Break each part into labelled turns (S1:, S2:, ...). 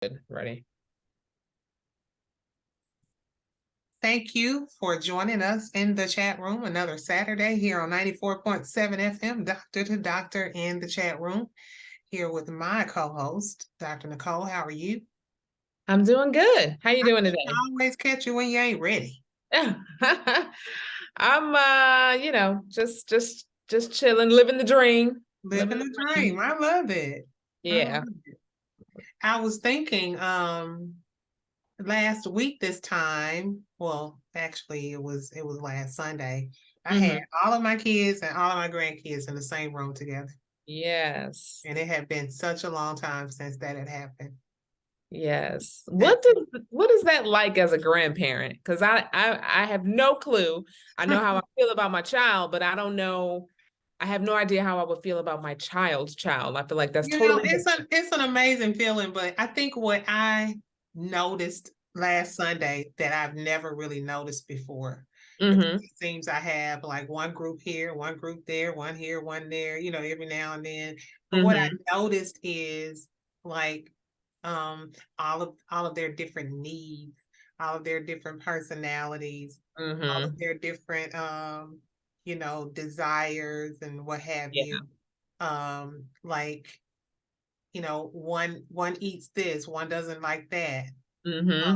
S1: Good. Ready?
S2: Thank you for joining us in the chat room another Saturday here on 94.7 FM, Doctor in the chat room, here with my co-host, Dr. Nicole. How are you?
S1: I'm doing good. How you doing
S2: I
S1: today?
S2: always catch you when you ain't ready.
S1: I'm just chilling, living the dream.
S2: Living the dream. I love it. I love
S1: Yeah.
S2: it. I was thinking last week this time, well, actually it was last Sunday. I had
S1: hmm
S2: all of my kids and all of my grandkids in the same room together.
S1: Yes.
S2: And it had been such a long time since that had happened.
S1: Yes.
S2: That
S1: What is that like as a grandparent? Because I have no clue. I know how I feel about my child, but I don't know. I have no idea how I would feel about my child's child. I feel like that's totally
S2: it's an amazing feeling, but I think what I noticed last Sunday that I've never really noticed before.
S1: different.
S2: It seems I have like one group here, one group there, one here, one there, every now and then. But what I
S1: hmm
S2: noticed is like all of their different needs, all of their different personalities, all of
S1: hmm
S2: their different desires and what have
S1: Yeah.
S2: you. Like, one eats this, one doesn't like that.
S1: hmm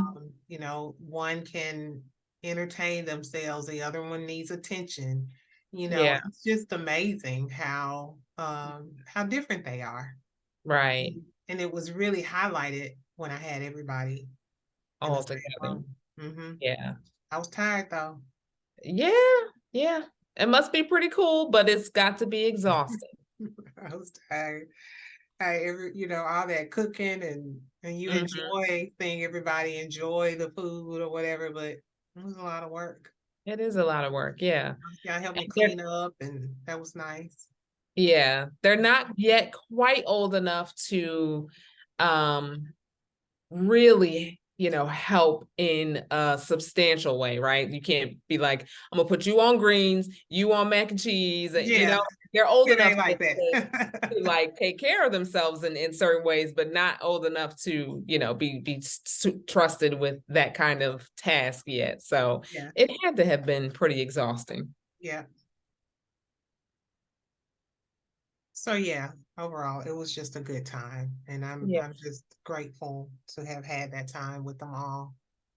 S2: One can entertain themselves, the other one needs attention.
S1: Yeah.
S2: It's just amazing how different they are.
S1: Right.
S2: And it was really highlighted when I had everybody in the
S1: All
S2: same
S1: together.
S2: room.
S1: Yeah.
S2: I was tired though.
S1: Yeah. Yeah. It must be pretty cool, but it's got to be exhausting.
S2: I was tired. All that cooking and you
S1: hmm
S2: enjoy seeing everybody enjoy the food or whatever, but it was a lot of work.
S1: It is a lot of work. Yeah.
S2: Y'all helped me
S1: They're,
S2: clean up, and that was nice.
S1: yeah. They're not yet quite old enough to um really, help in a substantial way, right? You can't be like, I'm gonna put you on greens, you on mac and cheese,
S2: Yeah,
S1: they're old
S2: it
S1: enough
S2: ain't like
S1: to
S2: that.
S1: like take care of themselves in certain ways, but not old enough to, be trusted with that kind of task yet. So
S2: Yeah,
S1: it had to have been pretty exhausting.
S2: yeah. So yeah, overall, it was just a good time, and I'm
S1: Yeah,
S2: I'm just grateful to have had that time with them all,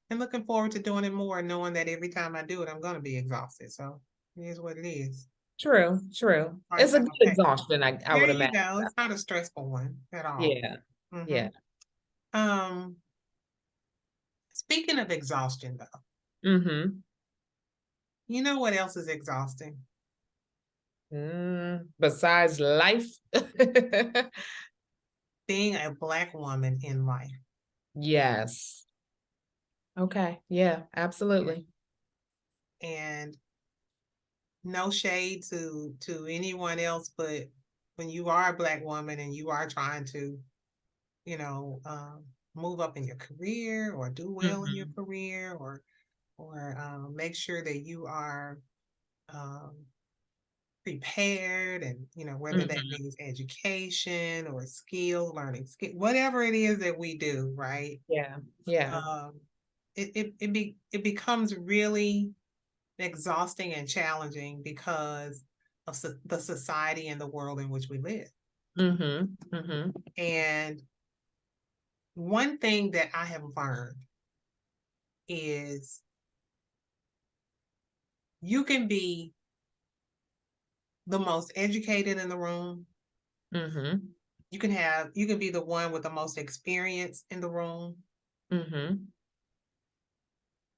S2: and looking forward to doing it more, knowing that every time I do it, I'm gonna be exhausted. So it is what it is.
S1: true.
S2: Price
S1: It's a
S2: I
S1: good
S2: will pay.
S1: exhaustion, I
S2: There
S1: would
S2: you
S1: imagine.
S2: go. It's not a stressful one at all.
S1: Yeah,
S2: hmm
S1: yeah.
S2: Um, Speaking of exhaustion, though,
S1: Mm-hmm.
S2: you know what else is exhausting?
S1: Besides life.
S2: Being a Black woman in life.
S1: Yes. Okay. Yeah, absolutely.
S2: And no shade to anyone else, but when you are a Black woman and you are trying to, you know, move up in your career or do well in your
S1: hmm
S2: career or make sure that you are um, prepared and whether that
S1: hmm
S2: means education or learning skill, whatever it is that we do, right?
S1: Yeah. Yeah.
S2: Um, it becomes really exhausting and challenging because of the society and the world in which we live.
S1: hmm
S2: And one thing that I have learned is you can be the most educated in the room.
S1: hmm
S2: You can be the one with the most experience in the room.
S1: hmm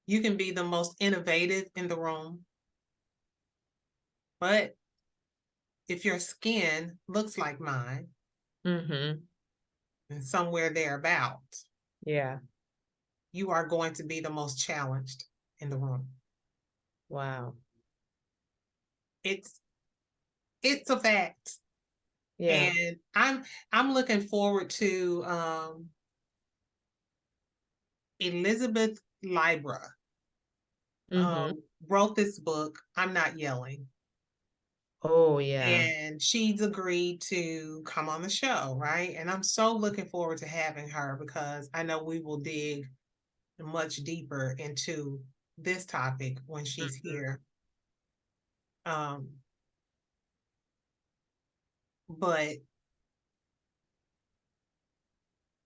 S2: You can be the most innovative in the room. But if your skin looks like mine
S1: hmm
S2: and somewhere thereabout,
S1: Yeah.
S2: you are going to be the most challenged in the room.
S1: Wow.
S2: It's it's a fact.
S1: Yeah.
S2: And I'm looking forward to Elizabeth Libra
S1: hmm
S2: wrote this book, I'm Not Yelling.
S1: Oh, yeah.
S2: and she's agreed to come on the show, right? And I'm so looking forward to having her because I know we will dig much deeper into this topic when she's
S1: Mhm.
S2: here. Um, but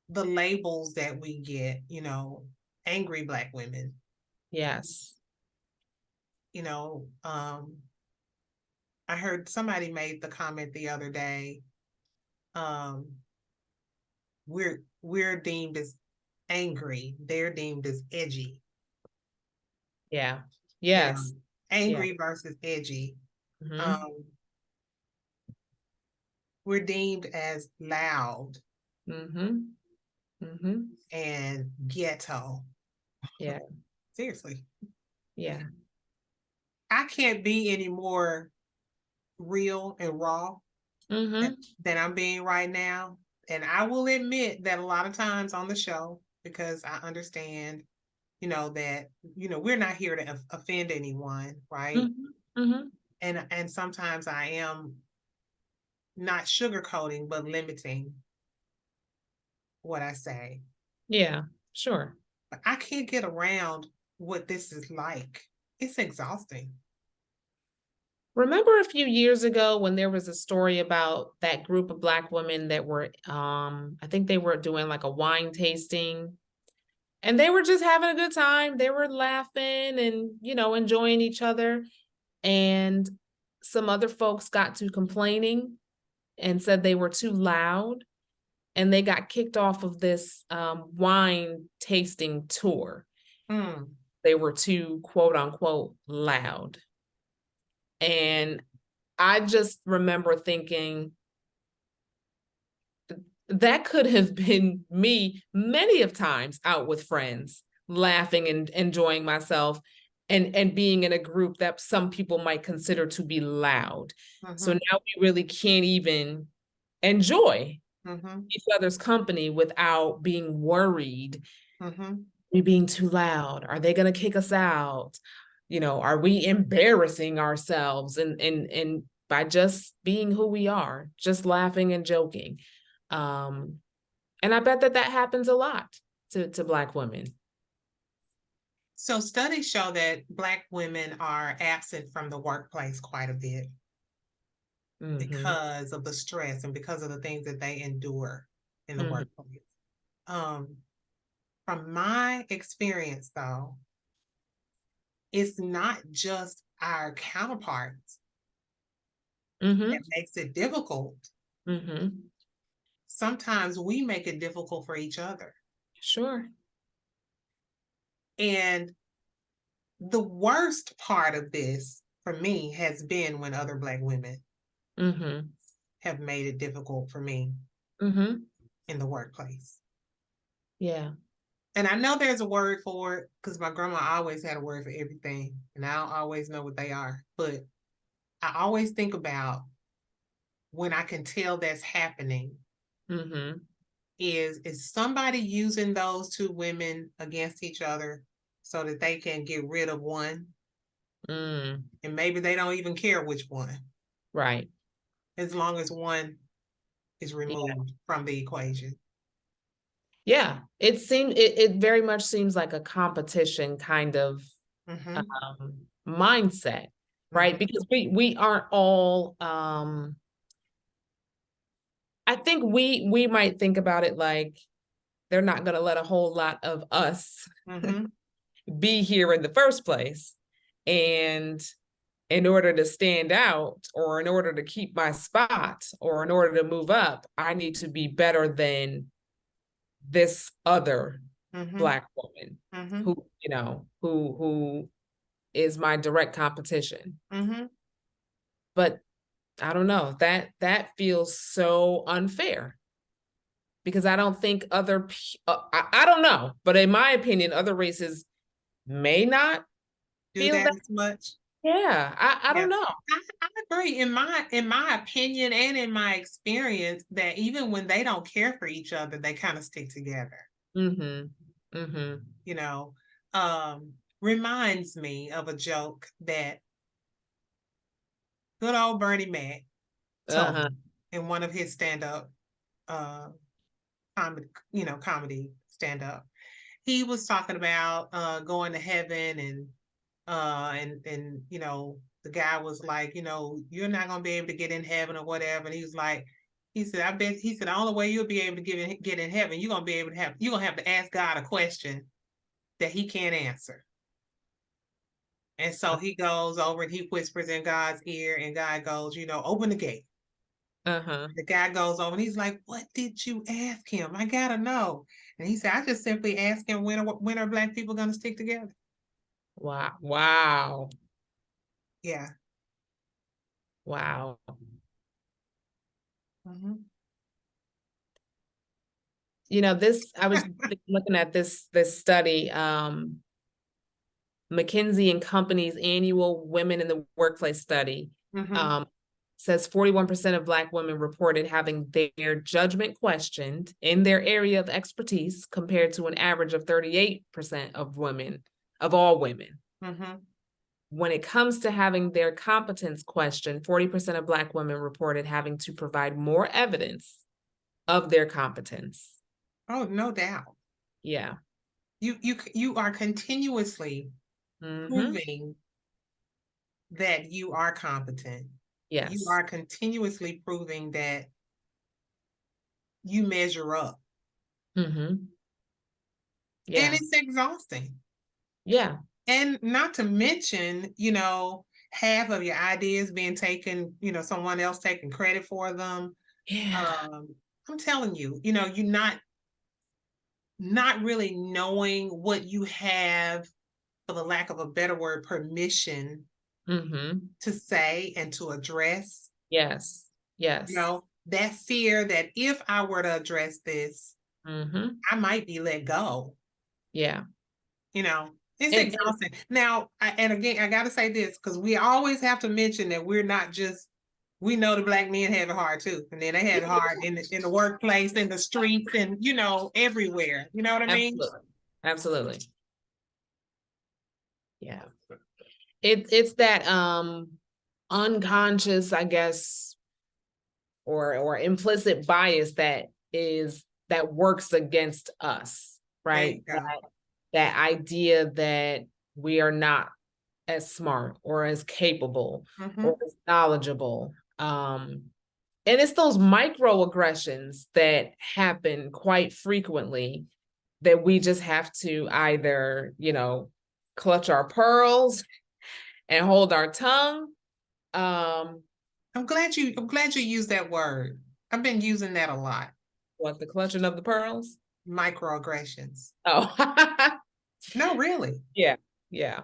S2: the labels that we get, angry Black women,
S1: Yes.
S2: you know, I heard somebody made the comment the other day, um, we're deemed as angry, they're deemed as edgy,
S1: Yeah.
S2: you know,
S1: Yes. Yeah.
S2: angry versus edgy.
S1: Mhm.
S2: Um, we're deemed as loud
S1: Mhm. Mhm.
S2: and ghetto.
S1: Yeah.
S2: Seriously.
S1: Yeah.
S2: I can't be any more real and raw than,
S1: Mhm.
S2: than I'm being right now. And I will admit that a lot of times on the show, because I understand, that, we're not here to offend anyone, right?
S1: Mhm. Mhm.
S2: And sometimes I am not sugarcoating, but limiting what I say.
S1: Yeah. Sure.
S2: But I can't get around what this is like. It's exhausting.
S1: Remember a few years ago when there was a story about that group of Black women that were, I think they were doing like a wine tasting and they were just having a good time. They were laughing and, enjoying each other. And some other folks got to complaining and said they were too loud and they got kicked off of this wine tasting tour.
S2: Mm,
S1: They were too quote unquote loud. And I just remember thinking that could have been me many of times out with friends, laughing and enjoying myself and being in a group that some people might consider to be loud. So
S2: mm-hmm,
S1: now we really can't even enjoy
S2: mm-hmm,
S1: each other's company without being worried.
S2: mm-hmm.
S1: We being too loud? Are they going to kick us out? Are we embarrassing ourselves and by just being who we are, just laughing and joking? Um, and I bet that happens a lot to Black women.
S2: So studies show that Black women are absent from the workplace quite a bit
S1: Mm-hmm.
S2: because of the stress and because of the things that they endure in the
S1: Mm-hmm.
S2: workplace. Um, from my experience, though, it's not just our counterparts
S1: Mm-hmm.
S2: that makes it difficult.
S1: Mm-hmm.
S2: Sometimes we make it difficult for each other.
S1: Sure.
S2: And the worst part of this for me has been when other Black women
S1: Mm-hmm.
S2: have made it difficult for me
S1: Mm-hmm.
S2: in the workplace.
S1: Yeah.
S2: And I know there's a word for it because my grandma always had a word for everything, and I don't always know what they are. But I always think about when I can tell that's happening
S1: Mm-hmm.
S2: is somebody using those two women against each other so that they can get rid of one,
S1: Mm.
S2: and maybe they don't even care which one,
S1: Right.
S2: as long as one is
S1: Yeah.
S2: removed from the equation.
S1: Yeah. It very much seems like a competition kind of
S2: Mm-hmm.
S1: mindset, right?
S2: Mm-hmm.
S1: Because we aren't all I think we might think about it like they're not going to let a whole lot of us
S2: Mm-hmm.
S1: be here in the first place. And in order to stand out or in order to keep my spot or in order to move up, I need to be better than this other
S2: Mm-hmm.
S1: Black woman
S2: Mm-hmm.
S1: who is my direct competition.
S2: Mm-hmm.
S1: But I don't know, that feels so unfair because I don't think I don't know, but in my opinion, other races may not
S2: Do
S1: feel
S2: that
S1: that.
S2: as much.
S1: Yeah, I
S2: Yeah,
S1: don't know.
S2: I agree. In my opinion and in my experience, that even when they don't care for each other, they kind of stick together.
S1: Mm-hmm. Mm-hmm.
S2: You know, um, reminds me of a joke that good old Bernie Mac told
S1: Uh-huh.
S2: in one of his stand-up comedy, comedy stand-up. He was talking about going to heaven and the guy was like, you're not gonna be able to get in heaven or whatever. And he was like, he said, the only way you'll be able to get in heaven, you're gonna have to ask God a question that he can't answer. And so he goes over and he whispers in God's ear, and God goes, open the gate.
S1: Uh-huh.
S2: The guy goes over and he's like, what did you ask him? I gotta know. And he said, I just simply asked him, when are Black people gonna stick together?
S1: Wow. Wow.
S2: Yeah.
S1: Wow.
S2: Mm-hmm.
S1: I was looking at this study, McKinsey and Company's annual Women in the Workplace study,
S2: Mm-hmm.
S1: says 41% of Black women reported having their judgment questioned in their area of expertise, compared to an average of 38% of all women.
S2: Mm-hmm.
S1: When it comes to having their competence questioned, 40% of Black women reported having to provide more evidence of their competence.
S2: Oh, no doubt.
S1: Yeah.
S2: You are continuously
S1: Mm-hmm.
S2: proving that you are competent. You
S1: Yes.
S2: are continuously proving that you measure up.
S1: Mm-hmm.
S2: And
S1: Yeah.
S2: it's exhausting.
S1: Yeah.
S2: And not to mention, half of your ideas being taken, someone else taking credit for them.
S1: Yeah.
S2: I'm telling you, you're not really knowing what you have, for the lack of a better word, permission
S1: Mm-hmm.
S2: to say and to address.
S1: Yes. Yes.
S2: That fear that if I were to address this,
S1: Mm-hmm.
S2: I might be let go.
S1: Yeah.
S2: It's
S1: And
S2: exhausting. Now, and again, I got to say this, because we always have to mention that we're not just, we know the Black men have it hard too. And then they have it hard in the workplace, in the streets, and, everywhere. You know what I mean?
S1: absolutely. Absolutely. Yeah. It's that unconscious, I guess, or implicit bias that works against us,
S2: There
S1: right?
S2: you go.
S1: That idea that we are not as smart or as capable
S2: Mm-hmm.
S1: or as knowledgeable. And it's those microaggressions that happen quite frequently that we just have to either, clutch our pearls and hold our tongue.
S2: I'm glad you used that word. I've been using that a lot.
S1: What, the clutching of the pearls?
S2: Microaggressions.
S1: Oh,
S2: No, really.
S1: yeah, yeah.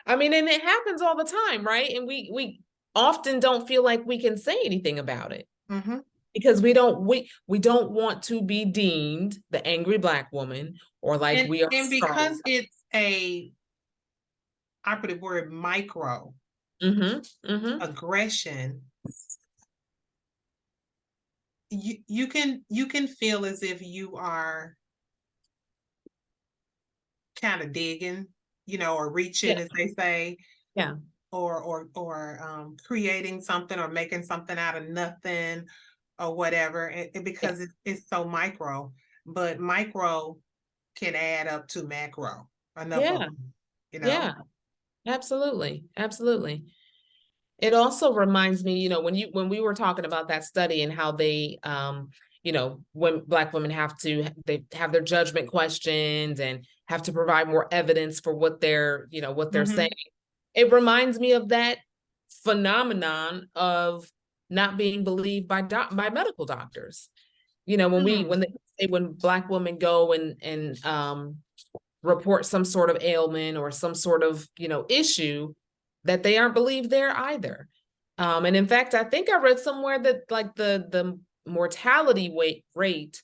S1: I mean, and it happens all the time, right? And we often don't feel like we can say anything about it
S2: Mm-hmm.
S1: because we don't want to be deemed the angry Black woman, or like
S2: And
S1: we are
S2: and
S1: strong.
S2: because it's a operative word, micro
S1: Mm-hmm. Mm-hmm.
S2: aggression, you can feel as if you are kind of digging, or reaching,
S1: Yeah.
S2: as they say,
S1: Yeah.
S2: or creating something or making something out of nothing or whatever,
S1: Yeah.
S2: because it's so micro, but micro can add up to macro. Enough of
S1: Yeah.
S2: them,
S1: Yeah. Absolutely. Absolutely. It also reminds me, when we were talking about that study and how when Black women they have their judgment questioned and have to provide more evidence for what they're saying.
S2: Mhm.
S1: It reminds me of that phenomenon of not being believed by medical doctors. When Black women go and report some sort of ailment or some sort of issue, that they aren't believed there either. And in fact, I think I read somewhere that like the mortality rate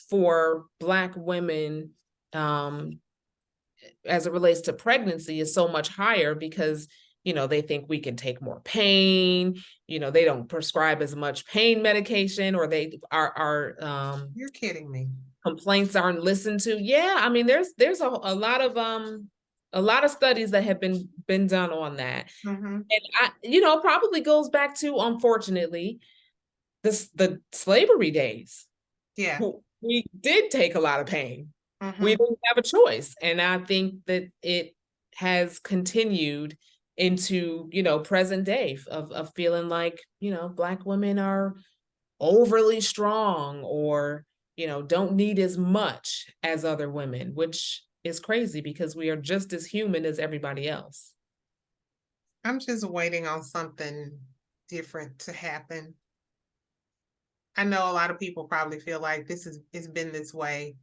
S1: for Black women, as it relates to pregnancy, is so much higher because they think we can take more pain. They don't prescribe as much pain medication, or they are
S2: You're kidding me.
S1: complaints aren't listened to. Yeah, I mean, there's a lot of A lot of studies that have been done on that.
S2: Mm-hmm.
S1: And probably goes back to, unfortunately, the slavery days.
S2: Yeah.
S1: We did take a lot of pain. We
S2: Mm-hmm.
S1: didn't have a choice. And I think that it has continued into, present day of feeling like, Black women are overly strong, or, don't need as much as other women, which is crazy because we are just as human as everybody else.
S2: I'm just waiting on something different to happen. I know a lot of people probably feel like it's been this way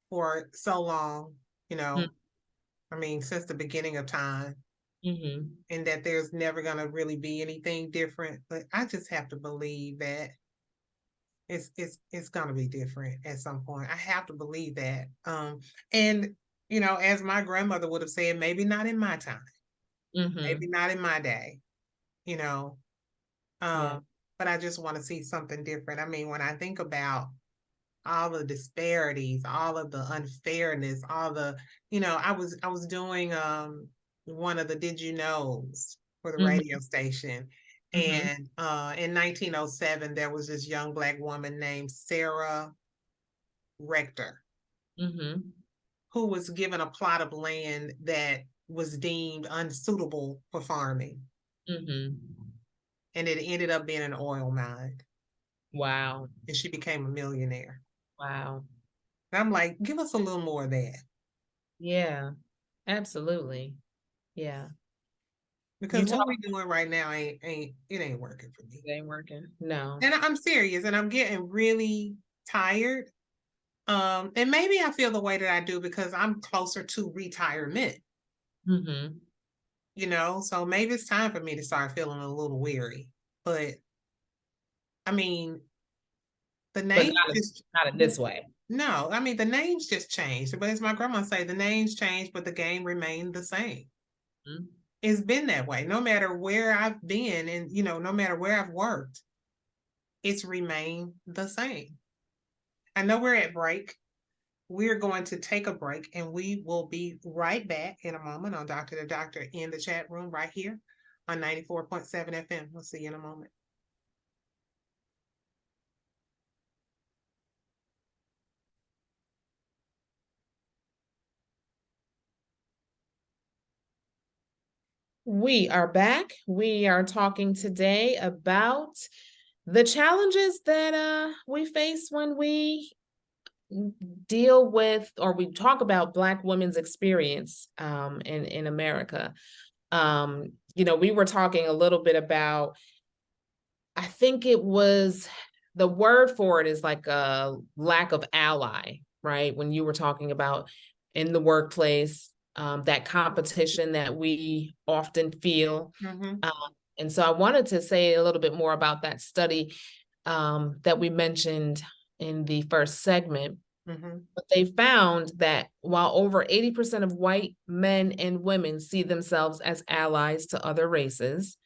S2: for so long, you know, I mean, since the beginning of time,
S1: Mm-hmm.
S2: and that there's never going to really be anything different. But I just have to believe that it's going to be different at some point. I have to believe that. And as my grandmother would have said, maybe not in my time, maybe
S1: Mm-hmm.
S2: not in my day, you know.
S1: Yeah.
S2: But I just want to see something different. I mean, when I think about all the disparities, all of the unfairness, all the, I was doing one of the did you knows for the
S1: Mm-hmm.
S2: radio station.
S1: Mm-hmm.
S2: And in 1907, there was this young Black woman named Sarah Rector
S1: Mm-hmm.
S2: who was given a plot of land that was deemed unsuitable for farming.
S1: Mm-hmm.
S2: And it ended up being an oil mine.
S1: Wow.
S2: And she became a millionaire.
S1: Wow.
S2: And I'm like, give us a little more of that.
S1: Yeah, absolutely. Yeah. You
S2: Because what
S1: talk,
S2: we doing right now ain't working for me.
S1: it ain't working. No.
S2: And I'm serious, and I'm getting really tired. And maybe I feel the way that I do because I'm closer to retirement,
S1: Mm-hmm.
S2: so maybe it's time for me to start feeling a little weary. But I mean, the
S1: But
S2: names just
S1: not in this way.
S2: no, I mean the names just changed. But as my grandma say, the names changed, but the game remained the same.
S1: Mm-hmm.
S2: It's been that way. No matter where I've been and no matter where I've worked, it's remained the same. I know we're at break. We're going to take a break and we will be right back in a moment on Dr. the Doctor in the chat room right here on 94.7 FM. We'll see you in a moment.
S1: We are back. We are talking today about the challenges that we face when we deal with, or we talk about, Black women's experience in America. We were talking a little bit about, I think it was, the word for it is like a lack of ally, right? When you were talking about in the workplace, that competition that we often feel.
S2: Mm-hmm.
S1: Um, and so I wanted to say a little bit more about that study that we mentioned in the first segment.
S2: Mm-hmm.
S1: But they found that while over 80% of white men and women see themselves as allies to other races,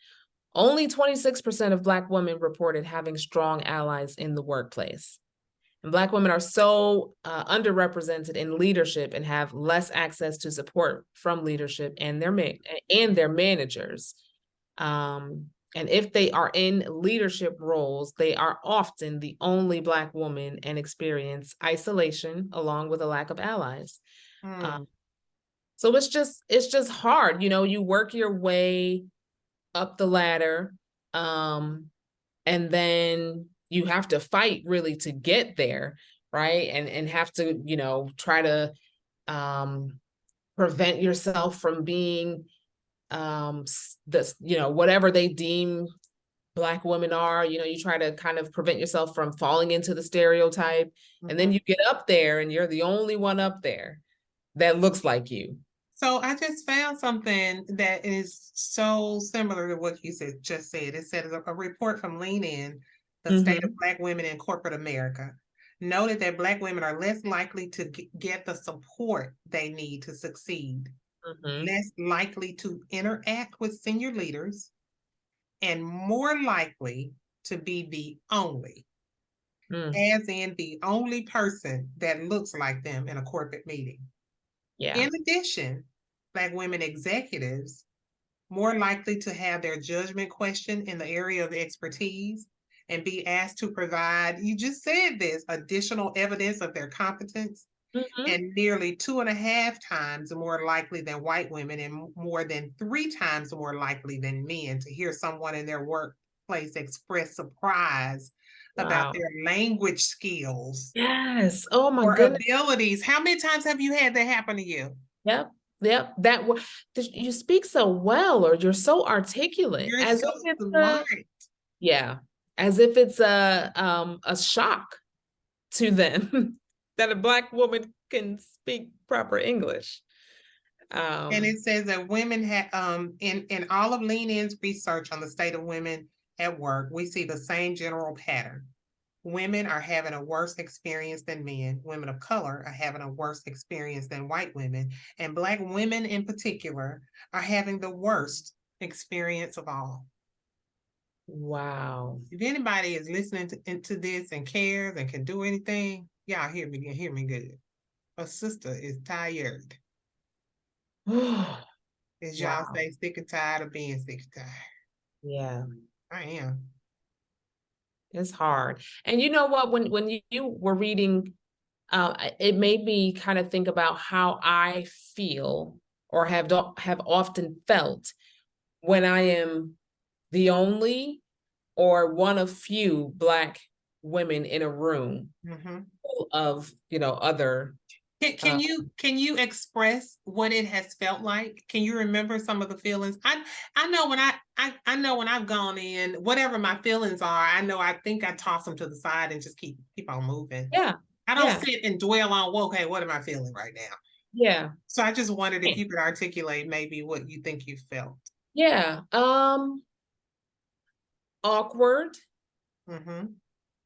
S1: only 26% of Black women reported having strong allies in the workplace. And Black women are so underrepresented in leadership and have less access to support from leadership and their managers. And if they are in leadership roles, they are often the only Black woman and experience isolation along with a lack of allies.
S2: Mm.
S1: So it's just hard. You work your way up the ladder, and then you have to fight really to get there, right? And have to, try to prevent yourself from being whatever they deem Black women are. You try to kind of prevent yourself from falling into the stereotype. And then
S2: Mm-hmm.
S1: you get up there and you're the only one up there that looks like you.
S2: So I just found something that is so similar to what you just said. It said a report from Lean In, the state of
S1: Mm-hmm.
S2: Black women in corporate America, noted that Black women are less likely to get the support they need to succeed,
S1: Mm-hmm.
S2: less likely to interact with senior leaders, and more likely to be the only,
S1: Mm.
S2: as in the only person that looks like them in a corporate meeting.
S1: Yeah.
S2: In addition, Black women executives more likely to have their judgment questioned in the area of expertise and be asked to provide, you just said this, additional evidence of their competence,
S1: Mhm.
S2: and nearly 2.5 times more likely than white women and more than 3 times more likely than men to hear someone in their workplace express surprise about
S1: Wow.
S2: their language skills
S1: Yes. Oh my
S2: or
S1: goodness.
S2: abilities. How many times have you had that happen to you?
S1: Yep. Yep. You speak so well, or you're so articulate,
S2: You're
S1: as
S2: so
S1: if it's
S2: smart.
S1: yeah, as if it's a shock to them that a Black woman can speak proper English.
S2: And
S1: Um,
S2: it says that women have in all of Lean In's research on the state of women at work, we see the same general pattern. Women are having a worse experience than men. Women of color are having a worse experience than white women. And Black women in particular are having the worst experience of all.
S1: wow.
S2: If anybody is listening into this and cares and can do anything, y'all hear me good. A sister is tired. As y'all
S1: Wow.
S2: say, sick and tired of being sick and tired.
S1: Yeah,
S2: I am.
S1: it's hard. And you know what? When you were reading, it made me kind of think about how I feel or have often felt when I am the only or one of few Black women in a room
S2: Mhm.
S1: full of, other.
S2: Can you express what it has felt like? Can you remember some of the feelings? I know when I know when I've gone in, whatever my feelings are, I know I think I toss them to the side and just keep on moving.
S1: Yeah,
S2: I don't
S1: yeah,
S2: sit and dwell on, well, okay, what am I feeling right now?
S1: yeah,
S2: So I just wondered if you could articulate maybe what you think you felt.
S1: yeah. Awkward,
S2: Hmm.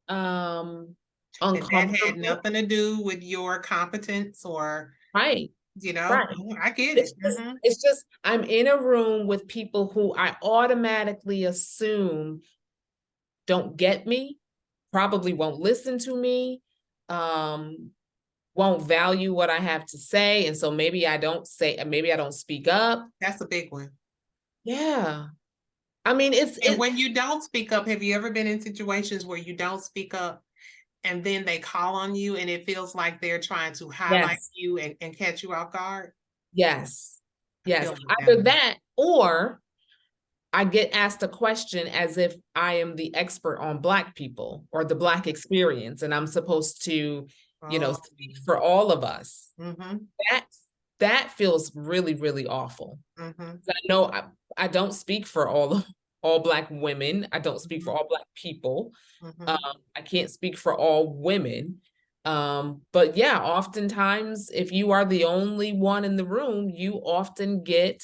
S1: um,
S2: And that had
S1: uncomfortable.
S2: nothing to do with your competence or,
S1: Right,
S2: you know,
S1: right.
S2: I get
S1: It's
S2: it.
S1: just,
S2: Hmm.
S1: it's just I'm in a room with people who I automatically assume don't get me, probably won't listen to me, um, won't value what I have to say. And so maybe I don't speak up.
S2: That's a big one.
S1: Yeah. I mean,
S2: And when you don't speak up, have you ever been in situations where you don't speak up and then they call on you and it feels like they're trying to highlight
S1: yes,
S2: you and catch you off guard?
S1: yes,
S2: I
S1: yes.
S2: feel like that
S1: Either
S2: one.
S1: that or I get asked a question as if I am the expert on Black people or the Black experience, and I'm supposed to,
S2: Oh,
S1: speak for all of us.
S2: mm-hmm,
S1: That that feels really, really awful.
S2: mm-hmm,
S1: I know I don't speak for all Black women. I don't speak for all Black people.
S2: mm-hmm,
S1: I can't speak for all women. But yeah, oftentimes if you are the only one in the room, you often get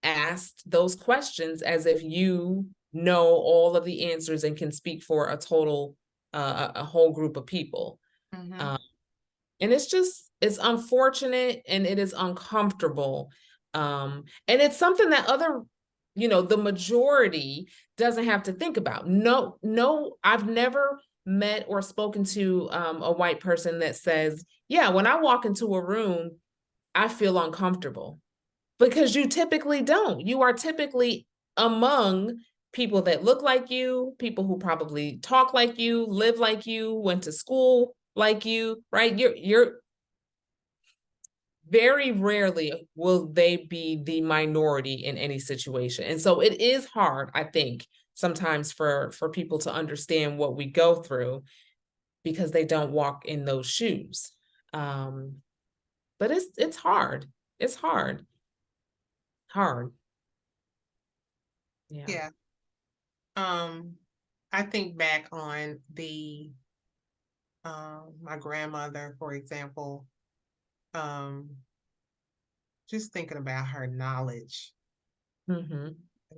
S1: asked those questions as if you know all of the answers and can speak for a whole group of people.
S2: mm-hmm.
S1: Um, and it's unfortunate and it is uncomfortable. And it's something that the majority doesn't have to think about. No, no, I've never met or spoken to a white person that says, yeah, when I walk into a room, I feel uncomfortable, because you typically don't. You are typically among people that look like you, people who probably talk like you, live like you, went to school like you, right? You're very rarely will they be the minority in any situation. And so it is hard, I think, sometimes for people to understand what we go through because they don't walk in those shoes. Um, but it's hard. It's hard. Hard. Yeah.
S2: Yeah. Um, I think back on the my grandmother, for example, um, just thinking about her knowledge,
S1: Mm-hmm.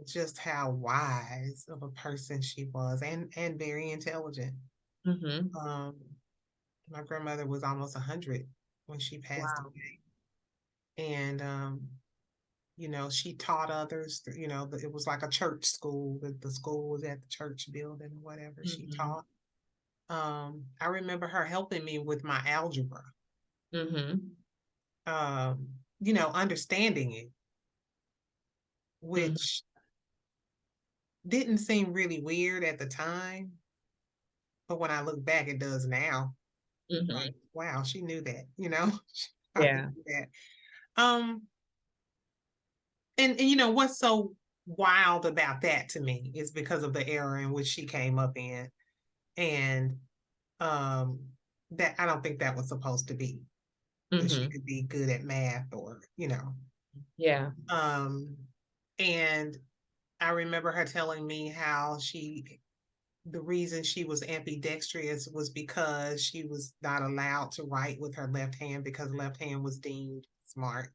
S2: just how wise of a person she was and very intelligent.
S1: Mm-hmm.
S2: Um, my grandmother was almost 100 when she passed
S1: Wow.
S2: away. And she taught others, it was like a church school. The school was at the church building or whatever she
S1: Mm-hmm.
S2: taught. I remember her helping me with my algebra.
S1: Mm-hmm.
S2: you know, understanding it,
S1: Mhm.
S2: which didn't seem really weird at the time, but when I look back, it does now. Like,
S1: Mhm.
S2: wow, she knew that, you know, she probably
S1: Yeah.
S2: knew that. Um, and you know what's so wild about that to me is because of the era in which she came up in, and um, that I don't think that was supposed to be that she
S1: Mhm.
S2: could be good at math or you know,
S1: Yeah.
S2: um, and I remember her telling me how the reason she was ambidextrous was because she was not allowed to write with her left hand because left hand was deemed smart.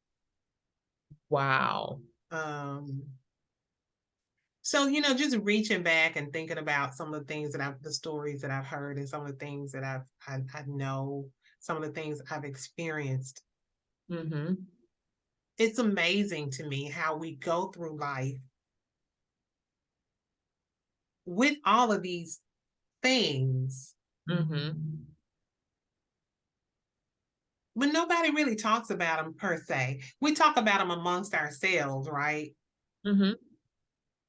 S1: Wow.
S2: Um, so, you know, just reaching back and thinking about some of the things the stories that I've heard and some of the things that I know, some of the things I've experienced.
S1: Mhm.
S2: It's amazing to me how we go through life with all of these things,
S1: Mhm.
S2: but nobody really talks about them per se. We talk about them amongst ourselves, right?
S1: Mhm.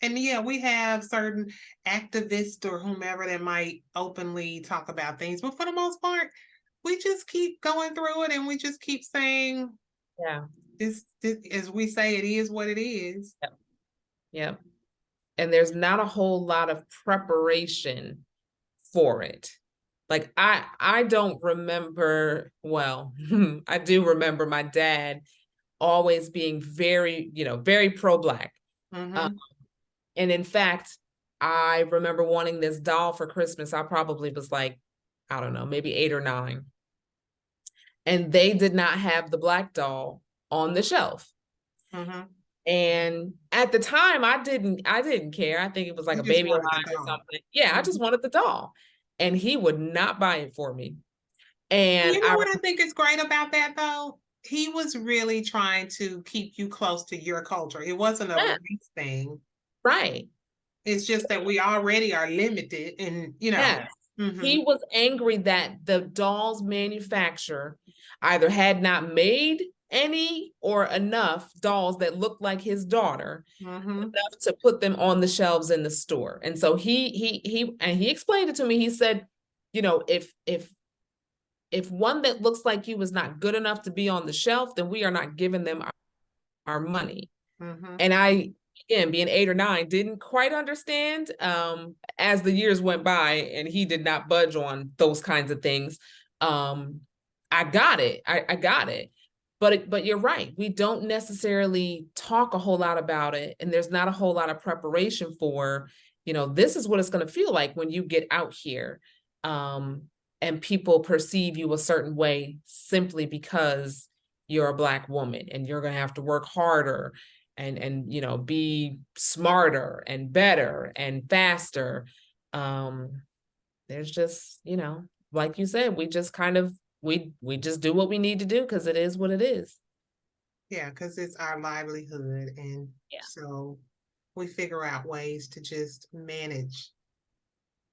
S2: And yeah, we have certain activists or whomever that might openly talk about things, but for the most part, we just keep going through it and we just keep saying
S1: Yeah.
S2: this as we say, it is what it is.
S1: Yep. Yep. And there's not a whole lot of preparation for it. Like I don't remember, well, I do remember my dad always being very, very pro-black. Uh,
S2: Mm-hmm.
S1: and in fact, I remember wanting this doll for Christmas. I probably was like, I don't know, maybe 8 or 9. And they did not have the black doll on the shelf.
S2: Mm-hmm.
S1: And at the time, I didn't care. I think it was like
S2: You
S1: a
S2: just
S1: baby
S2: wanted the
S1: alive or
S2: dog.
S1: something. Yeah, I
S2: Mm-hmm.
S1: just wanted the doll. And he would not buy it for me. And
S2: You know
S1: I
S2: what I think is great about that though? He was really trying to keep you close to your culture. It wasn't a
S1: yeah,
S2: race thing.
S1: right.
S2: It's just that we already are limited and you know.
S1: Yes.
S2: Mm-hmm.
S1: He was angry that the doll's manufacturer either had not made any or enough dolls that looked like his daughter
S2: Mm-hmm.
S1: enough to put them on the shelves in the store. And so he explained it to me. He said, if one that looks like you is not good enough to be on the shelf, then we are not giving them our money.
S2: Mm-hmm.
S1: And I, again, being 8 or 9, didn't quite understand as the years went by, and he did not budge on those kinds of things. um I got it. I got it. But you're right, we don't necessarily talk a whole lot about it, and there's not a whole lot of preparation for, this is what it's going to feel like when you get out here, um and people perceive you a certain way simply because you're a Black woman, and you're going to have to work harder and be smarter and better and faster. There's just, like you said, we just kind of we just do what we need to do because it is what it is.
S2: Yeah, because it's our livelihood. And
S1: Yeah.
S2: so we figure out ways to just manage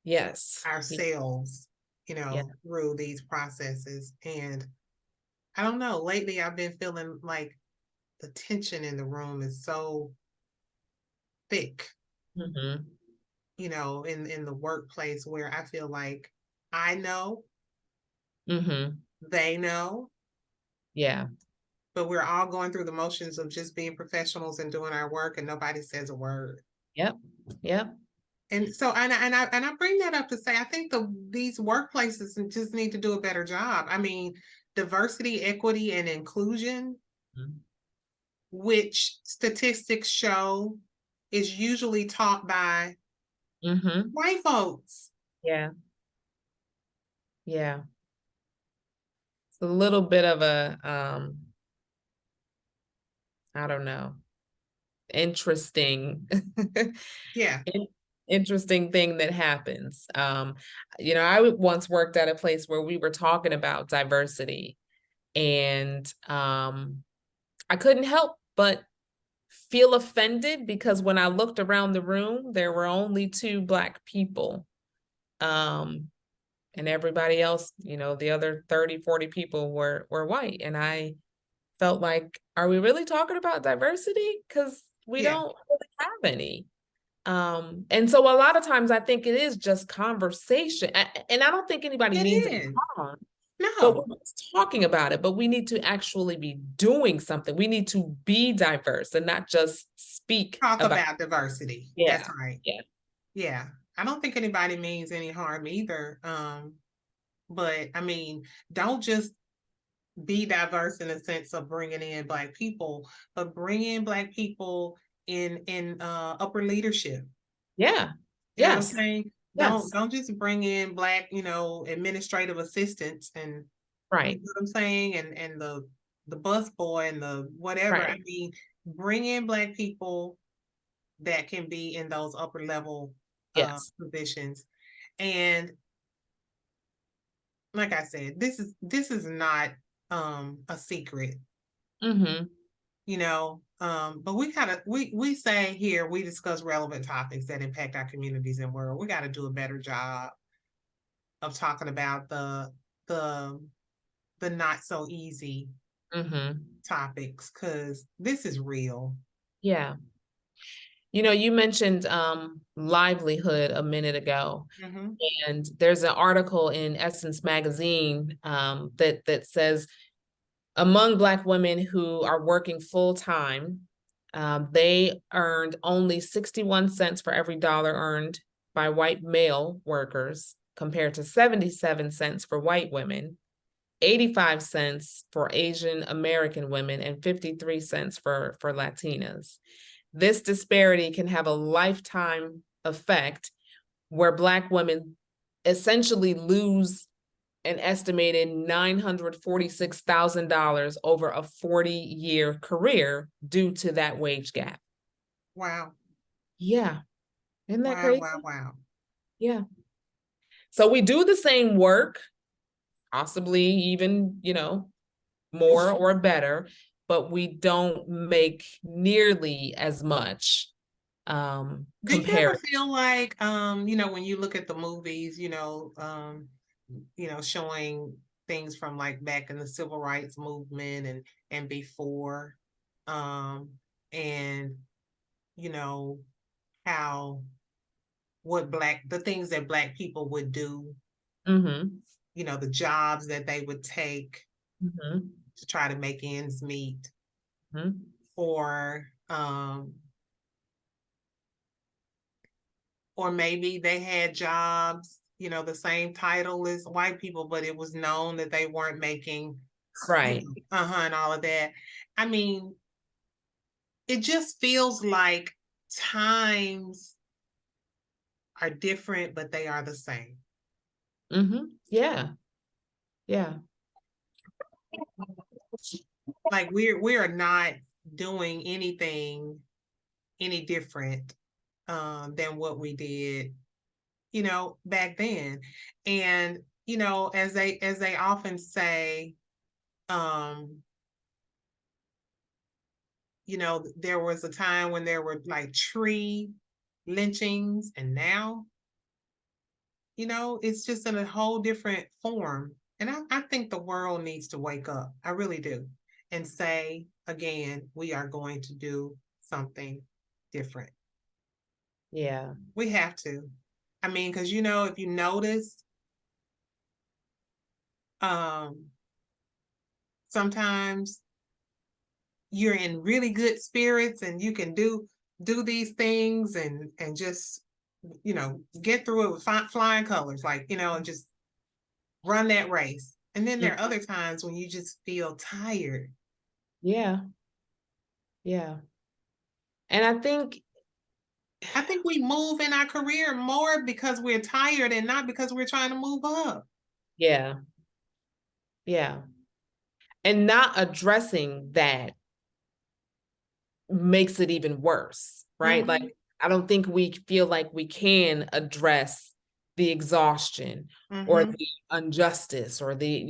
S1: Yes.
S2: ourselves, you
S1: Yeah.
S2: know, through these processes. And I don't know, lately I've been feeling like the tension in the room is so thick,
S1: Mm-hmm.
S2: you know, in the workplace where I feel like I know,
S1: Mm-hmm.
S2: they know,
S1: Yeah.
S2: but we're all going through the motions of just being professionals and doing our work and nobody says a word.
S1: Yep. Yep.
S2: And so, and I bring that up to say, I think these workplaces just need to do a better job. I mean, diversity, equity, and inclusion, which statistics show is usually taught by
S1: Mm-hmm.
S2: white folks.
S1: Yeah. Yeah. It's a little bit of a I don't know, interesting
S2: Yeah,
S1: interesting thing that happens. I once worked at a place where we were talking about diversity, and I couldn't help but feel offended because when I looked around the room, there were only 2 Black people. Um, and everybody else, the other 30, 40 people were white. And I felt like, are we really talking about diversity? Because we
S2: Yeah,
S1: don't really have any. And so a lot of times I think it is just conversation. And I don't think anybody
S2: it
S1: means any
S2: is.
S1: harm, but
S2: No,
S1: we're just talking about it. But we need to actually be doing something. We need to be diverse and not just speak
S2: talk
S1: about.
S2: about diversity. That's
S1: Yeah,
S2: right.
S1: yeah,
S2: Yeah. I don't think anybody means any harm either. But I mean, don't just be diverse in the sense of bringing in Black people, but bring in Black people in upper leadership.
S1: yeah,
S2: You know what I'm
S1: yes,
S2: saying? Don't
S1: yes,
S2: don't just bring in Black, administrative assistants and you know
S1: right,
S2: what I'm saying, and the bus boy and the whatever. I
S1: right,
S2: mean, bring in Black people that can be in those upper level
S1: yes,
S2: positions. And like I said, this is not a secret,
S1: mm-hmm,
S2: but we say here we discuss relevant topics that impact our communities and world. We gotta do a better job of talking about the the not so easy
S1: mm-hmm,
S2: topics because this is real.
S1: yeah. You mentioned livelihood a minute ago.
S2: Mm-hmm.
S1: And there's an article in Essence magazine that says among Black women who are working full time, they earned only 61 cents for every dollar earned by white male workers, compared to 77 cents for white women, 85 cents for Asian American women, and 53 cents for Latinas. This disparity can have a lifetime effect where Black women essentially lose an estimated $946,000 over a 40-year career due to that wage gap.
S2: Wow.
S1: Yeah. Isn't that
S2: Wow,
S1: crazy?
S2: wow, wow.
S1: Yeah. So we do the same work, possibly even, more or better, but we don't make nearly as much
S2: Do you ever
S1: compared.
S2: feel like when you look at the movies, showing things from like back in the civil rights movement and before, um, and you know how the things that Black people would do,
S1: Mm-hmm.
S2: the jobs that they would take
S1: Mm-hmm.
S2: to try to make ends meet,
S1: Mm-hmm.
S2: or or maybe they had jobs, the same title as white people, but it was known that they weren't making,
S1: Right.
S2: and all of that. I mean, it just feels like times are different, but they are the same.
S1: Mm-hmm. Yeah. Yeah.
S2: Like we are not doing anything any different than what we did, back then. And as they often say, um, there was a time when there were like tree lynchings, and now, it's just in a whole different form. And I think the world needs to wake up. I really do. And say, again, we are going to do something different.
S1: Yeah.
S2: We have to. I mean, because, if you notice, um, sometimes you're in really good spirits and you can do these things and just get through it with flying colors, like, and just run that race. And then there are other times when you just feel tired.
S1: Yeah. Yeah. And
S2: I think we move in our career more because we're tired and not because we're trying to move up.
S1: yeah, yeah. And not addressing that makes it even worse, right?
S2: Mm-hmm,
S1: Like, I don't think we feel like we can address the exhaustion or
S2: mm-hmm,
S1: the injustice or the,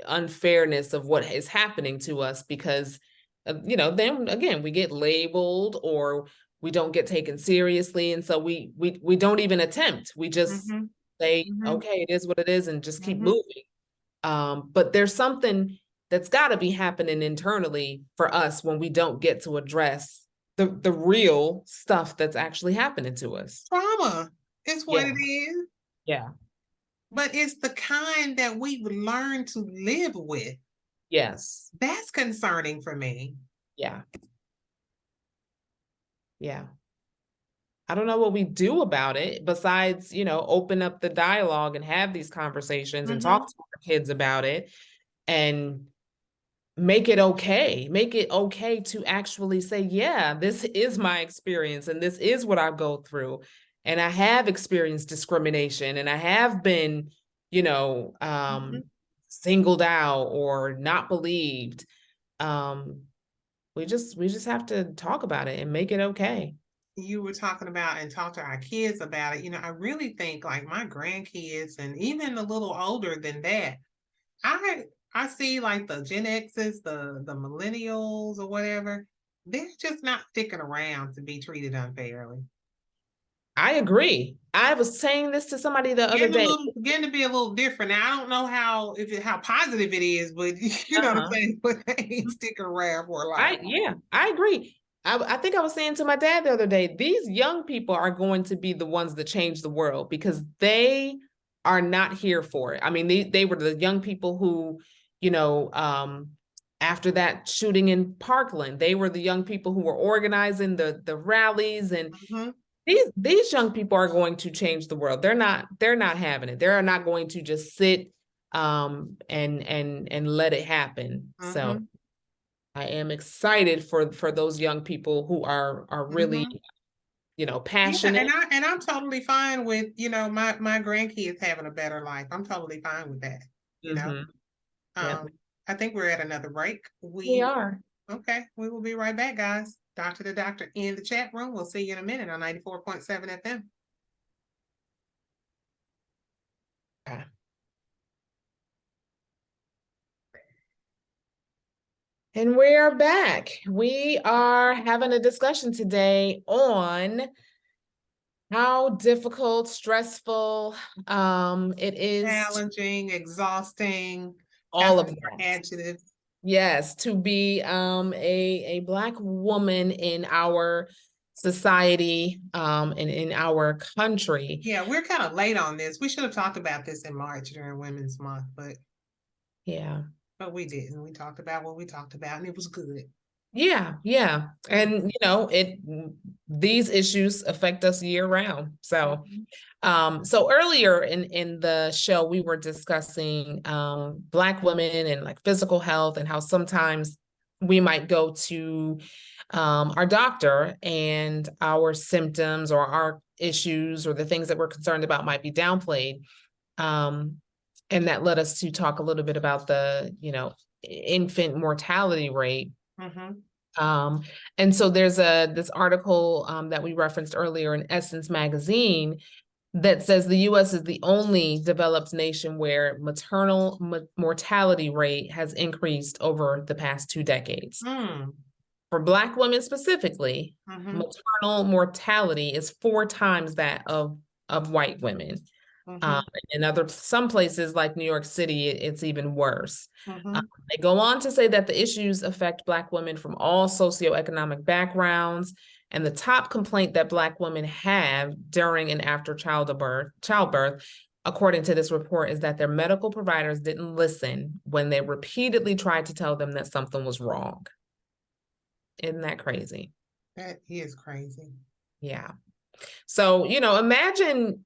S1: unfairness of what is happening to us because, then again, we get labeled or we don't get taken seriously. And so we don't even attempt. We just
S2: mm-hmm,
S1: say,
S2: mm-hmm,
S1: okay, it is what it is and just keep
S2: mm-hmm.
S1: moving. But there's something that's got to be happening internally for us when we don't get to address the real stuff that's actually happening to us.
S2: Trauma is what
S1: Yeah.
S2: it is.
S1: Yeah.
S2: But it's the kind that we've learned to live with.
S1: Yes.
S2: That's concerning for me.
S1: Yeah. Yeah. I don't know what we do about it besides, open up the dialogue and have these conversations and talk to our kids about it and make it okay. Make it okay to actually say, yeah, this is my experience and this is what I go through. And I have experienced discrimination and I have been, singled out or not believed. We just have to talk about it and make it okay.
S2: You were talking about and talk to our kids about it. I really think like my grandkids and even a little older than that, I see like the Gen X's, the millennials or whatever, they're just not sticking around to be treated unfairly.
S1: I agree. I was saying this to somebody the other day.
S2: Getting to be a little different. Now I don't know how positive it is, but you know what I'm saying. But they ain't sticking around for a while.
S1: I agree. I think I was saying to my dad the other day, these young people are going to be the ones that change the world because they are not here for it. I mean, they were the young people who, after that shooting in Parkland, they were the young people who were organizing the rallies and these young people are going to change the world. They're not having it. They're not going to just sit and let it happen. So I am excited for those young people who are really passionate.
S2: Yeah, and I'm totally fine with my grandkids having a better life. I'm totally fine with that.
S1: Yep.
S2: I think we're at another break.
S1: We are.
S2: Okay, we will be right back, guys. Doc2Doc in the chat room. We'll see you in a minute on 94.7 FM.
S1: Okay. And we are back. We are having a discussion today on how difficult, stressful it is.
S2: Challenging, exhausting,
S1: all of that.
S2: adjectives.
S1: Yes, to be a Black woman in our society and in our country.
S2: Yeah, we're kind of late on this. We should have talked about this in March during Women's Month, but but we didn't. We talked about what we talked about, and it was good.
S1: Yeah. And these issues affect us year round. So so earlier in the show, we were discussing Black women and like physical health and how sometimes we might go to our doctor and our symptoms or our issues or the things that we're concerned about might be downplayed. And that led us to talk a little bit about the, infant mortality rate. And so there's this article that we referenced earlier in Essence magazine that says the US is the only developed nation where maternal mortality rate has increased over the past 2 decades. For Black women specifically, maternal mortality is 4 times that of white women. In some places like New York City, it's even worse. They go on to say that the issues affect Black women from all socioeconomic backgrounds. And the top complaint that Black women have during and after childbirth, according to this report, is that their medical providers didn't listen when they repeatedly tried to tell them that something was wrong. Isn't that crazy?
S2: That is crazy.
S1: Yeah. So, imagine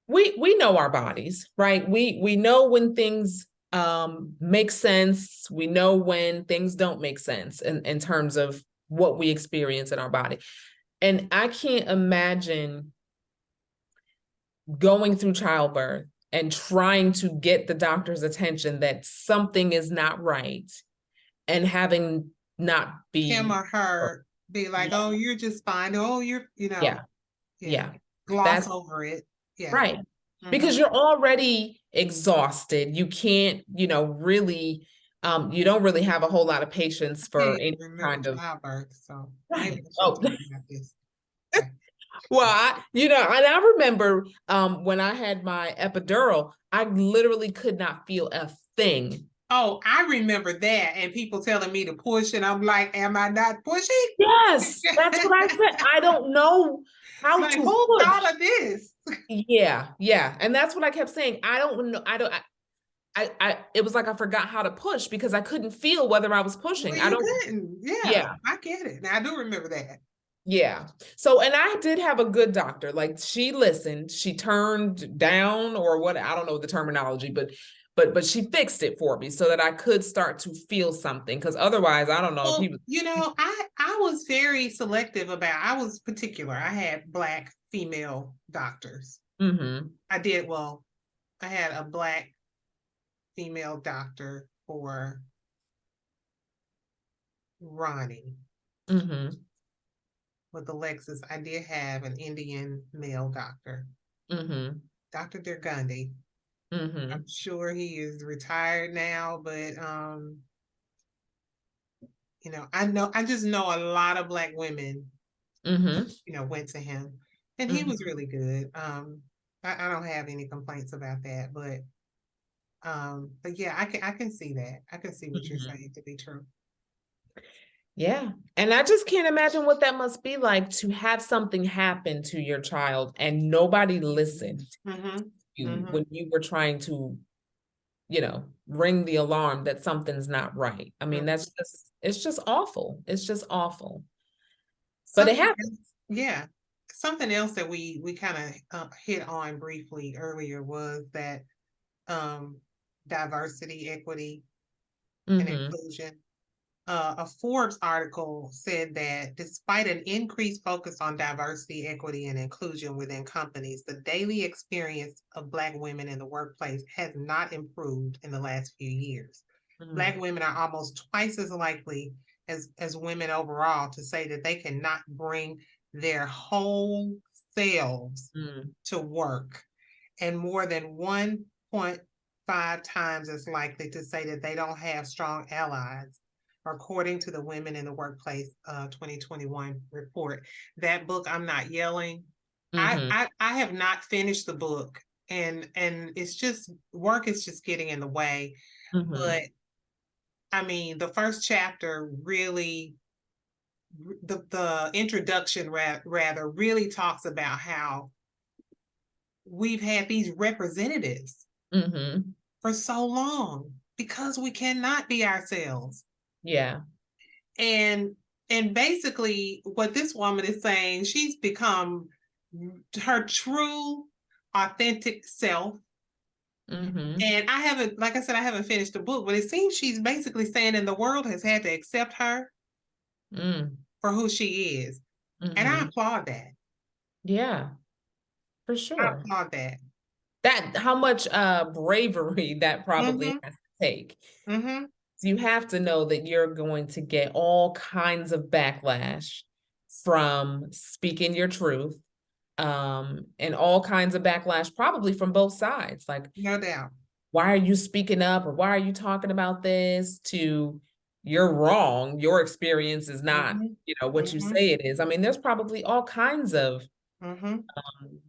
S1: we know our bodies, right? We know when things make sense. We know when things don't make sense in terms of what we experience in our body. And I can't imagine going through childbirth and trying to get the doctor's attention that something is not right and having not be
S2: him or her be like, oh, you're just fine. Oh, you're, gloss
S1: that's
S2: over it. Yeah.
S1: Right. Because you're already exhausted. You can't, really, you don't really have a whole lot of patience for any kind of
S2: childbirth. So
S1: right.
S2: This.
S1: Well, and I remember when I had my epidural, I literally could not feel a thing.
S2: Oh, I remember that, and people telling me to push, and I'm like, am I not pushing?
S1: Yes, that's what I said. I don't know how
S2: Like,
S1: to
S2: who
S1: push.
S2: thought of this?
S1: Yeah, yeah. And that's what I kept saying. I don't know. It was like I forgot how to push because I couldn't feel whether I was
S2: Well,
S1: pushing. I
S2: you
S1: don't,
S2: couldn't. Yeah,
S1: yeah,
S2: I get it. Now I do remember that.
S1: yeah. So, and I did have a good doctor. Like she listened, she turned down or what, I don't know the terminology, but she fixed it for me so that I could start to feel something. Cause otherwise, I don't know if he
S2: Well,
S1: was.
S2: I was very selective about. I was particular. I had Black female doctors.
S1: Mm-hmm.
S2: I did well. I had a Black female doctor for Ronnie.
S1: Mm-hmm.
S2: With Alexis, I did have an Indian male doctor,
S1: Mm-hmm.
S2: Dr. Durgandi.
S1: Mm-hmm.
S2: I'm sure he is retired now, but I just know a lot of Black women,
S1: Mm-hmm.
S2: went to him, and he was
S1: Mm-hmm.
S2: really good. I don't have any complaints about that, but yeah, I can see that. I can see what you're
S1: Mm-hmm.
S2: saying to be true.
S1: Yeah. And I just can't imagine what that must be like to have something happen to your child and nobody listened to
S2: Mm-hmm.
S1: you
S2: Mm-hmm.
S1: when you were trying to, ring the alarm that something's not right. I mean,
S2: Mm-hmm.
S1: it's just awful. It's just awful. But it
S2: Something
S1: happens.
S2: else, yeah. Something else that we kind of hit on briefly earlier was that um, diversity, equity, and
S1: Mm-hmm.
S2: inclusion. A Forbes article said that despite an increased focus on diversity, equity, and inclusion within companies, the daily experience of Black women in the workplace has not improved in the last few years. Black women are almost twice as likely as women overall to say that they cannot bring their whole selves
S1: Mm-hmm.
S2: to work, and more than 1.5 times as likely to say that they don't have strong allies, according to the Women in the Workplace 2021 report. That book, I'm Not Yelling,
S1: Mm-hmm.
S2: I have not finished the book, and it's just work is just getting in the way.
S1: Mm-hmm.
S2: But I mean, the first chapter really, the introduction rather really talks about how we've had these representatives
S1: Mm-hmm.
S2: for so long because we cannot be ourselves.
S1: Yeah.
S2: And and basically what this woman is saying, she's become her true authentic self.
S1: Mm-hmm.
S2: And I haven't, like I said, I haven't finished the book, but it seems she's basically saying and the world has had to accept her for who she is. And I
S1: Mm-hmm.
S2: applaud that.
S1: Yeah, for
S2: I
S1: sure.
S2: applaud that.
S1: That how much bravery that probably
S2: Mm-hmm.
S1: has to take.
S2: Mm-hmm.
S1: So you have to know that you're going to get all kinds of backlash from speaking your truth, and all kinds of backlash probably from both sides. Like,
S2: No doubt.
S1: why are you speaking up or why are you talking about this? To you're wrong. Your experience is not,
S2: Mm-hmm.
S1: what you
S2: Mm-hmm.
S1: say it is. I mean, there's probably all kinds of
S2: Mm-hmm.
S1: um,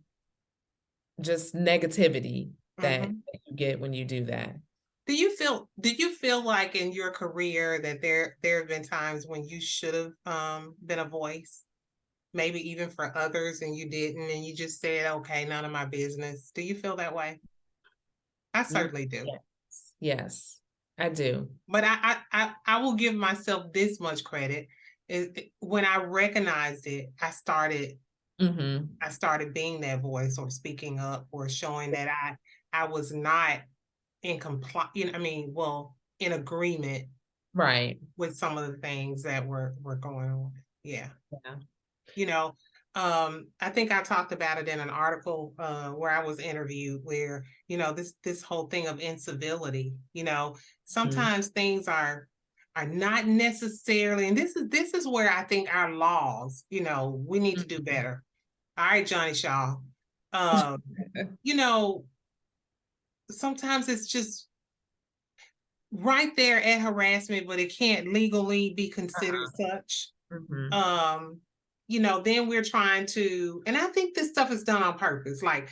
S1: just negativity that
S2: Mm-hmm.
S1: you get when you do that.
S2: Do you feel like in your career that there have been times when you should have been a voice, maybe even for others, and you didn't, and you just said, okay, none of my business? Do you feel that way? I
S1: Mm,
S2: certainly do.
S1: yes, yes, I do.
S2: But I will give myself this much credit. When I recognized it,
S1: Mm-hmm.
S2: I started being that voice or speaking up or showing that I was not in compli I mean, well, in agreement
S1: Right.
S2: with some of the things that were going on. Yeah.
S1: Yeah.
S2: You know, I think I talked about it in an article where I was interviewed where, this whole thing of incivility,
S1: Mm-hmm.
S2: sometimes things are not necessarily, and this is where I think our laws, we need to do better. All right, Johnny Shaw. Um, you know, sometimes it's just right there at harassment, but it can't legally be considered
S1: Uh-huh.
S2: such.
S1: Mm-hmm.
S2: Then we're trying to, and I think this stuff is done on purpose. Like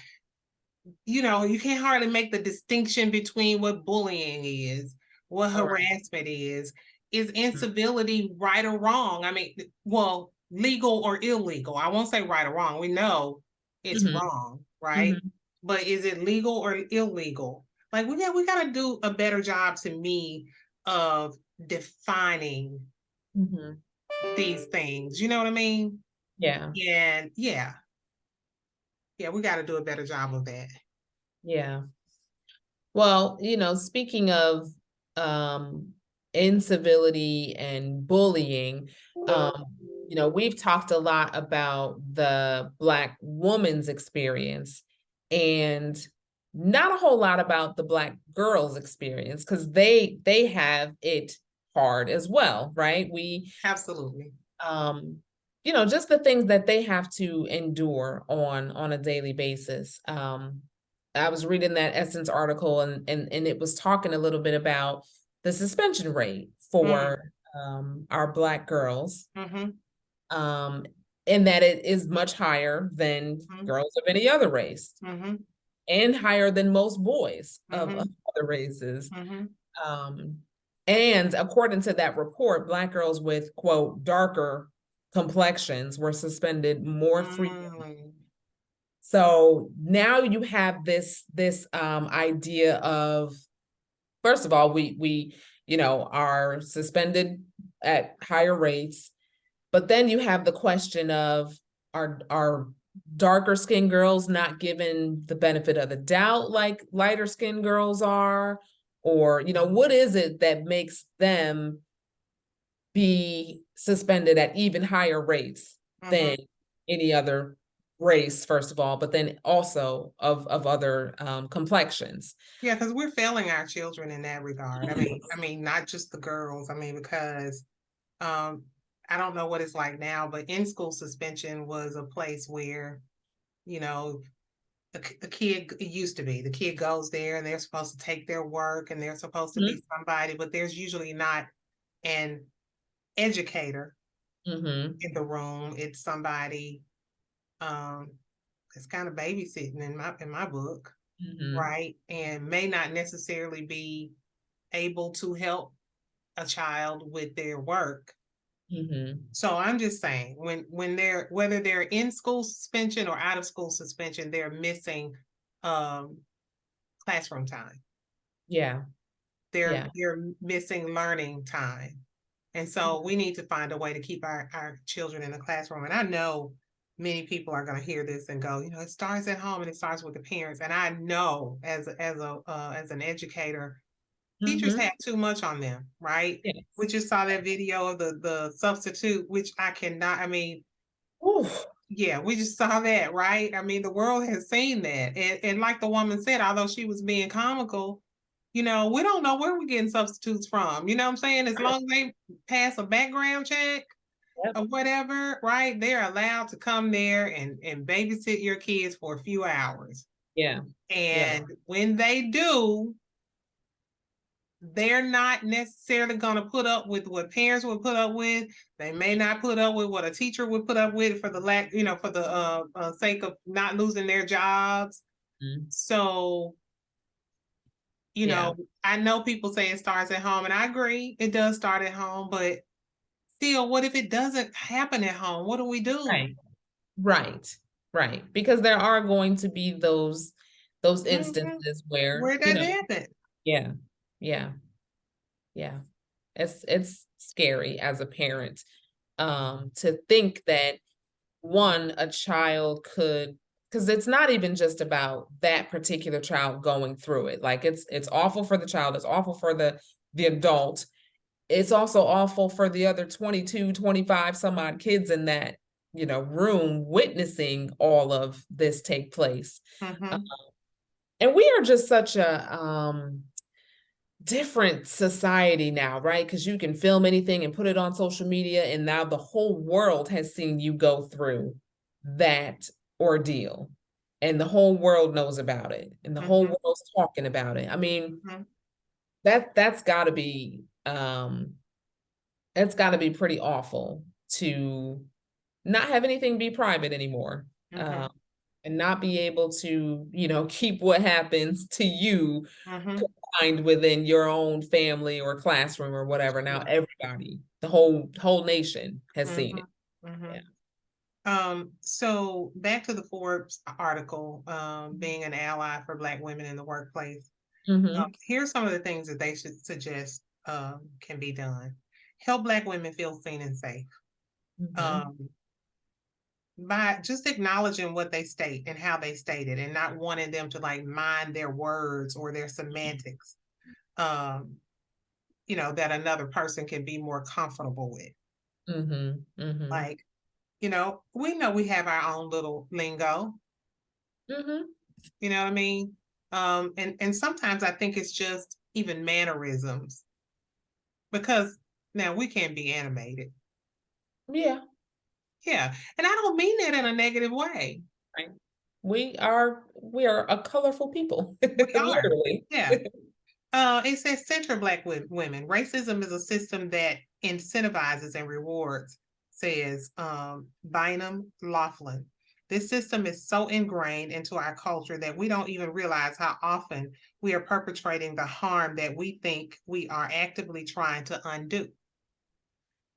S2: you know, you can't hardly make the distinction between what bullying is, what
S1: All right.
S2: harassment is. Is incivility right or wrong? I mean, well, legal or illegal. I won't say right or wrong. We know it's
S1: Mm-hmm.
S2: wrong, right?
S1: Mm-hmm.
S2: But is it legal or illegal? Like we gotta do a better job to me of defining
S1: Mm-hmm.
S2: these things. You know what I mean?
S1: Yeah.
S2: And yeah, we got to do a better job of that.
S1: Yeah. Well, speaking of um, incivility and bullying, um, we've talked a lot about the Black woman's experience and not a whole lot about the Black girl's experience because they have it hard as well, right?
S2: Absolutely.
S1: Um, just the things that they have to endure on a daily basis. I was reading that Essence article and it was talking a little bit about the suspension rate
S2: Mm,
S1: for our Black girls,
S2: mm-hmm,
S1: um, and that it is much higher than
S2: mm-hmm,
S1: girls of any other race
S2: mm-hmm,
S1: and higher than most boys of
S2: mm-hmm,
S1: other races.
S2: mm-hmm.
S1: Um, and according to that report, Black girls with, quote, darker complexions were suspended more frequently.
S2: Mm,
S1: So now you have this idea of, first of all, we are suspended at higher rates, but then you have the question of are darker skinned girls not given the benefit of the doubt like lighter skinned girls are? Or, what is it that makes them be suspended at even higher rates
S2: mm-hmm.
S1: than any other race, first of all, but then also of other complexions?
S2: Yeah, because we're failing our children in that regard. I mean, not just the girls. I mean, because um, I don't know what it's like now, but in school suspension was a place where, you know, a kid, it used to be the kid goes there and they're supposed to take their work and they're supposed to be somebody, but there's usually not an educator
S1: Mm-hmm.
S2: in the room. It's somebody um that's kind of babysitting in my book,
S1: Mm-hmm.
S2: right? And may not necessarily be able to help a child with their work.
S1: Mm-hmm.
S2: So I'm just saying when they're whether they're in school suspension or out of school suspension, they're missing um classroom time.
S1: Yeah.
S2: They're
S1: Yeah.
S2: they're missing learning time. And so we need to find a way to keep our children in the classroom. And I know many people are going to hear this and go, it starts at home and it starts with the parents. And I know as an educator, teachers
S1: Mm-hmm.
S2: have too much on them, right?
S1: Yes.
S2: We just saw that video of the substitute, which I cannot. I mean,
S1: Ooh.
S2: yeah, we just saw that, right? I mean, the world has seen that, and like the woman said, although she was being comical, we don't know where we're getting substitutes from. You know what I'm saying? As long as they pass a background check
S1: Yep.
S2: or whatever, right? They're allowed to come there and babysit your kids for a few hours.
S1: Yeah. Yeah.
S2: And when they do, they're not necessarily going to put up with what parents would put up with. They may not put up with what a teacher would put up with for the for the sake of not losing their jobs.
S1: Mm-hmm.
S2: So,
S1: Yeah.
S2: I know people say it starts at home, and I agree, it does start at home, but still, what if it doesn't happen at home? What do we do?
S1: Right. Right. Right. Because there are going to be those
S2: Mhm.
S1: instances where,
S2: Where does it happen?
S1: yeah. Yeah. Yeah. It's scary as a parent to think that one, a child could, because it's not even just about that particular child going through it. Like it's awful for the child, it's awful for the adult. It's also awful for the other 22, 25 some odd kids in that, room witnessing all of this take place. Uh,
S2: Mhm.
S1: and we are just such a different society now, right? Because you can film anything and put it on social media, and now the whole world has seen you go through that ordeal, and the whole world knows about it, and the whole
S2: Mhm.
S1: world's talking about it. I mean,
S2: Mhm.
S1: that's got to be it's got to be pretty awful to not have anything be private anymore.
S2: Mhm.
S1: and not be able to, keep what happens to you
S2: Mm-hmm.
S1: confined within your own family or classroom or whatever. Now
S2: Sure.
S1: everybody, the whole nation has seen it.
S2: Mm-hmm. Mm-hmm.
S1: Yeah.
S2: So back to the Forbes article, being an ally for Black women in the workplace.
S1: Mm-hmm.
S2: Here's some of the things that they should suggest can be done. Help Black women feel seen and safe.
S1: Mm-hmm.
S2: Um, by just acknowledging what they state and how they state it and not wanting them to like mind their words or their semantics, um, that another person can be more comfortable with.
S1: Mm-hmm. Mm-hmm.
S2: Like, we know we have our own little lingo,
S1: Mm-hmm.
S2: you know what I mean? And sometimes I think it's just even mannerisms because now we can't be animated.
S1: Yeah.
S2: Yeah. And I don't mean that in a negative way.
S1: Right. We are a colorful people,
S2: We are.
S1: literally.
S2: Yeah. It says center Black women. Racism is a system that incentivizes and rewards, says Bynum Laughlin. This system is so ingrained into our culture that we don't even realize how often we are perpetrating the harm that we think we are actively trying to undo.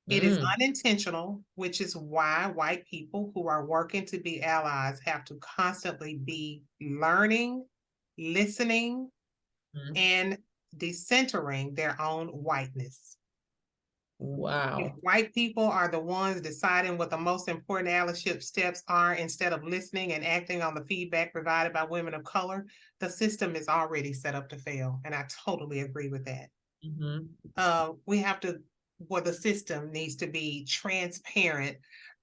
S2: It is
S1: Mm,
S2: unintentional, which is why white people who are working to be allies have to constantly be learning, listening,
S1: mm.
S2: and decentering their own whiteness. If
S1: Wow.
S2: white people are the ones deciding what the most important allyship steps are instead of listening and acting on the feedback provided by women of color, the system is already set up to fail. And I totally agree with that.
S1: Mm-hmm.
S2: We have to, well, the system needs to be transparent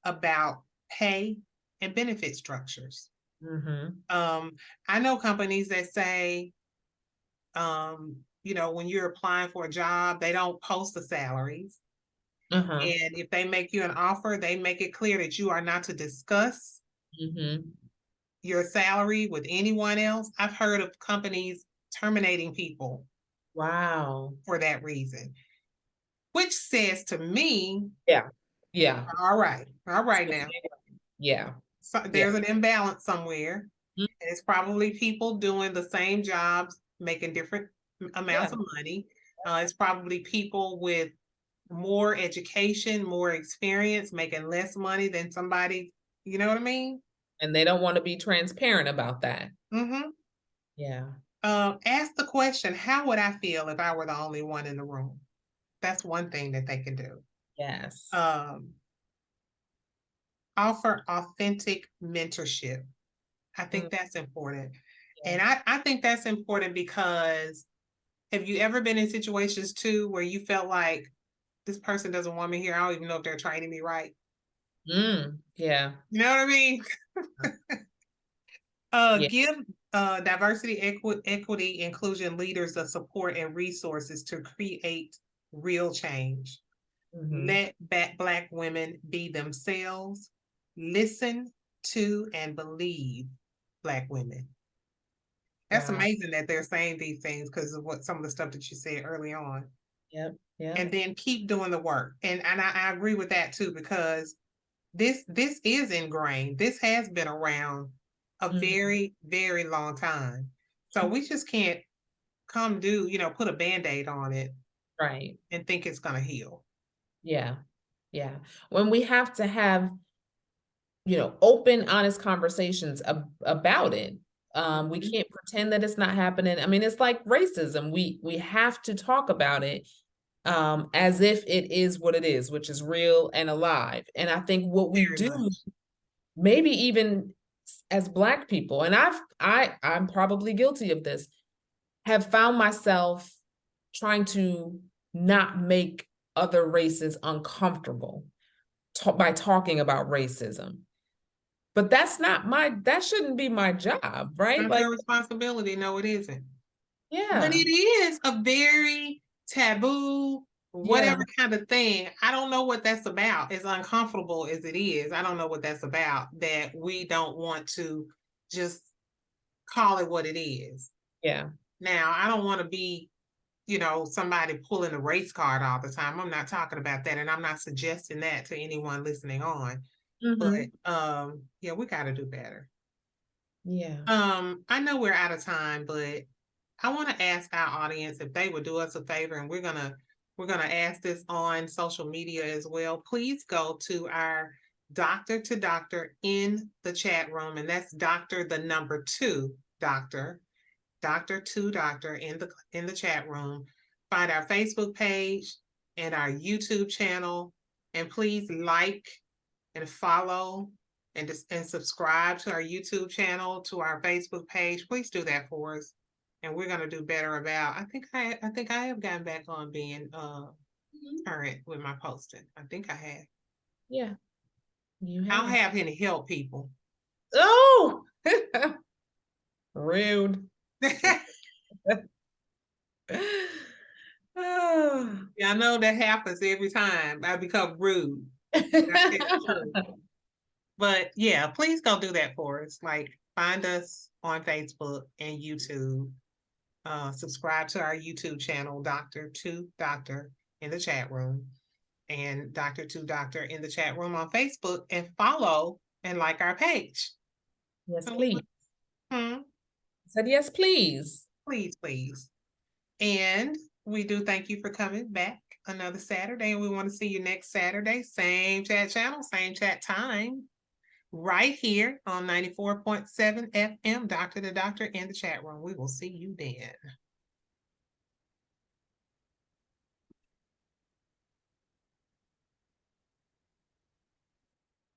S2: about pay and benefit structures.
S1: Mm-hmm.
S2: I know companies that say, when you're applying for a job, they don't post the salaries.
S1: Uh-huh.
S2: And if they make you an offer, they make it clear that you are not to discuss
S1: Mm-hmm.
S2: your salary with anyone else. I've heard of companies terminating people
S1: Wow.
S2: for that reason, which says to me,
S1: Yeah. Yeah.
S2: all right now.
S1: Yeah.
S2: So
S1: Yeah.
S2: there's an imbalance somewhere.
S1: Mm,
S2: And it's probably people doing the same jobs, making different
S1: yeah.
S2: amounts of money. It's probably people with more education, more experience, making less money than somebody, you know what I mean?
S1: And they don't want to be transparent about that.
S2: Mm-hmm.
S1: Yeah.
S2: Ask the question, how would I feel if I were the only one in the room? That's one thing that they can do.
S1: Yes.
S2: Um, Offer authentic mentorship. I
S1: Mm,
S2: think that's important.
S1: yeah.
S2: And I think that's important because have you ever been in situations too where you felt like this person doesn't want me here? I don't even know if they're training me right.
S1: Yeah.
S2: You know what I mean?
S1: Yeah.
S2: Give diversity, equity, inclusion leaders the support and resources to create real change.
S1: Mm-hmm.
S2: Let Black women be themselves. Listen to and believe Black women. That's
S1: Wow.
S2: amazing that they're saying these things because of what some of the stuff that you said early on.
S1: Yep. Yep.
S2: And then keep doing the work. And I agree with that too, because this is ingrained. This has been around a
S1: Mhm.
S2: very, very long time. So we just can't put a band-aid on it
S1: Right.
S2: and think it's gonna heal.
S1: Yeah. Yeah. When we have to have, open, honest conversations about it. We
S2: Mhm.
S1: can't pretend that it's not happening. I mean, it's like racism. We have to talk about it as if it is what it is, which is real and alive. And I think what we
S2: Very
S1: do,
S2: much.
S1: maybe even as Black people, and I'm probably guilty of this, have found myself trying to not make other races uncomfortable by talking about racism. But that shouldn't be my job, right?
S2: Not
S1: Like,
S2: your responsibility. No, it isn't. But
S1: yeah,
S2: it is a very taboo,
S1: yeah,
S2: whatever kind of thing. I don't know what that's about. As uncomfortable as it is, I don't know what that's about. That we don't want to just call it what it is.
S1: yeah.
S2: Now, I don't want to be, somebody pulling a race card all the time. I'm not talking about that, and I'm not suggesting that to anyone listening on. But
S1: Hmm.
S2: yeah, we got to do better.
S1: Yeah.
S2: I know we're out of time, but I want to ask our audience if they would do us a favor, and we're gonna ask this on social media as well. Please go to our Doc2Doc in the chat room, and that's Doctor the number 2 Doctor Doc2Doc in the chat room. Find our Facebook page and our YouTube channel, and please like and follow and subscribe to our YouTube channel, to our Facebook page. Please do that for us, and we're gonna do better about. I think I have gotten back on being current with my posting. I think I have.
S1: Yeah. You
S2: I'll
S1: have.
S2: have him to help people.
S1: Oh, rude. Oh.
S2: Yeah, I know that happens every time. I become rude. But yeah, please go do that for us. Like, find us on Facebook and YouTube. Subscribe to our YouTube channel, Doc2Doc in the chat room, and Doc2Doc in the chat room on Facebook, and follow and like our page.
S1: Yes, please.
S2: Hmm?
S1: Said yes, please.
S2: Please, please. And we do thank you for coming back another Saturday, and we want to see you next Saturday. Same chat channel, same chat time, right here on 94.7 FM, Doc2Doc in the chat room. We will see you then.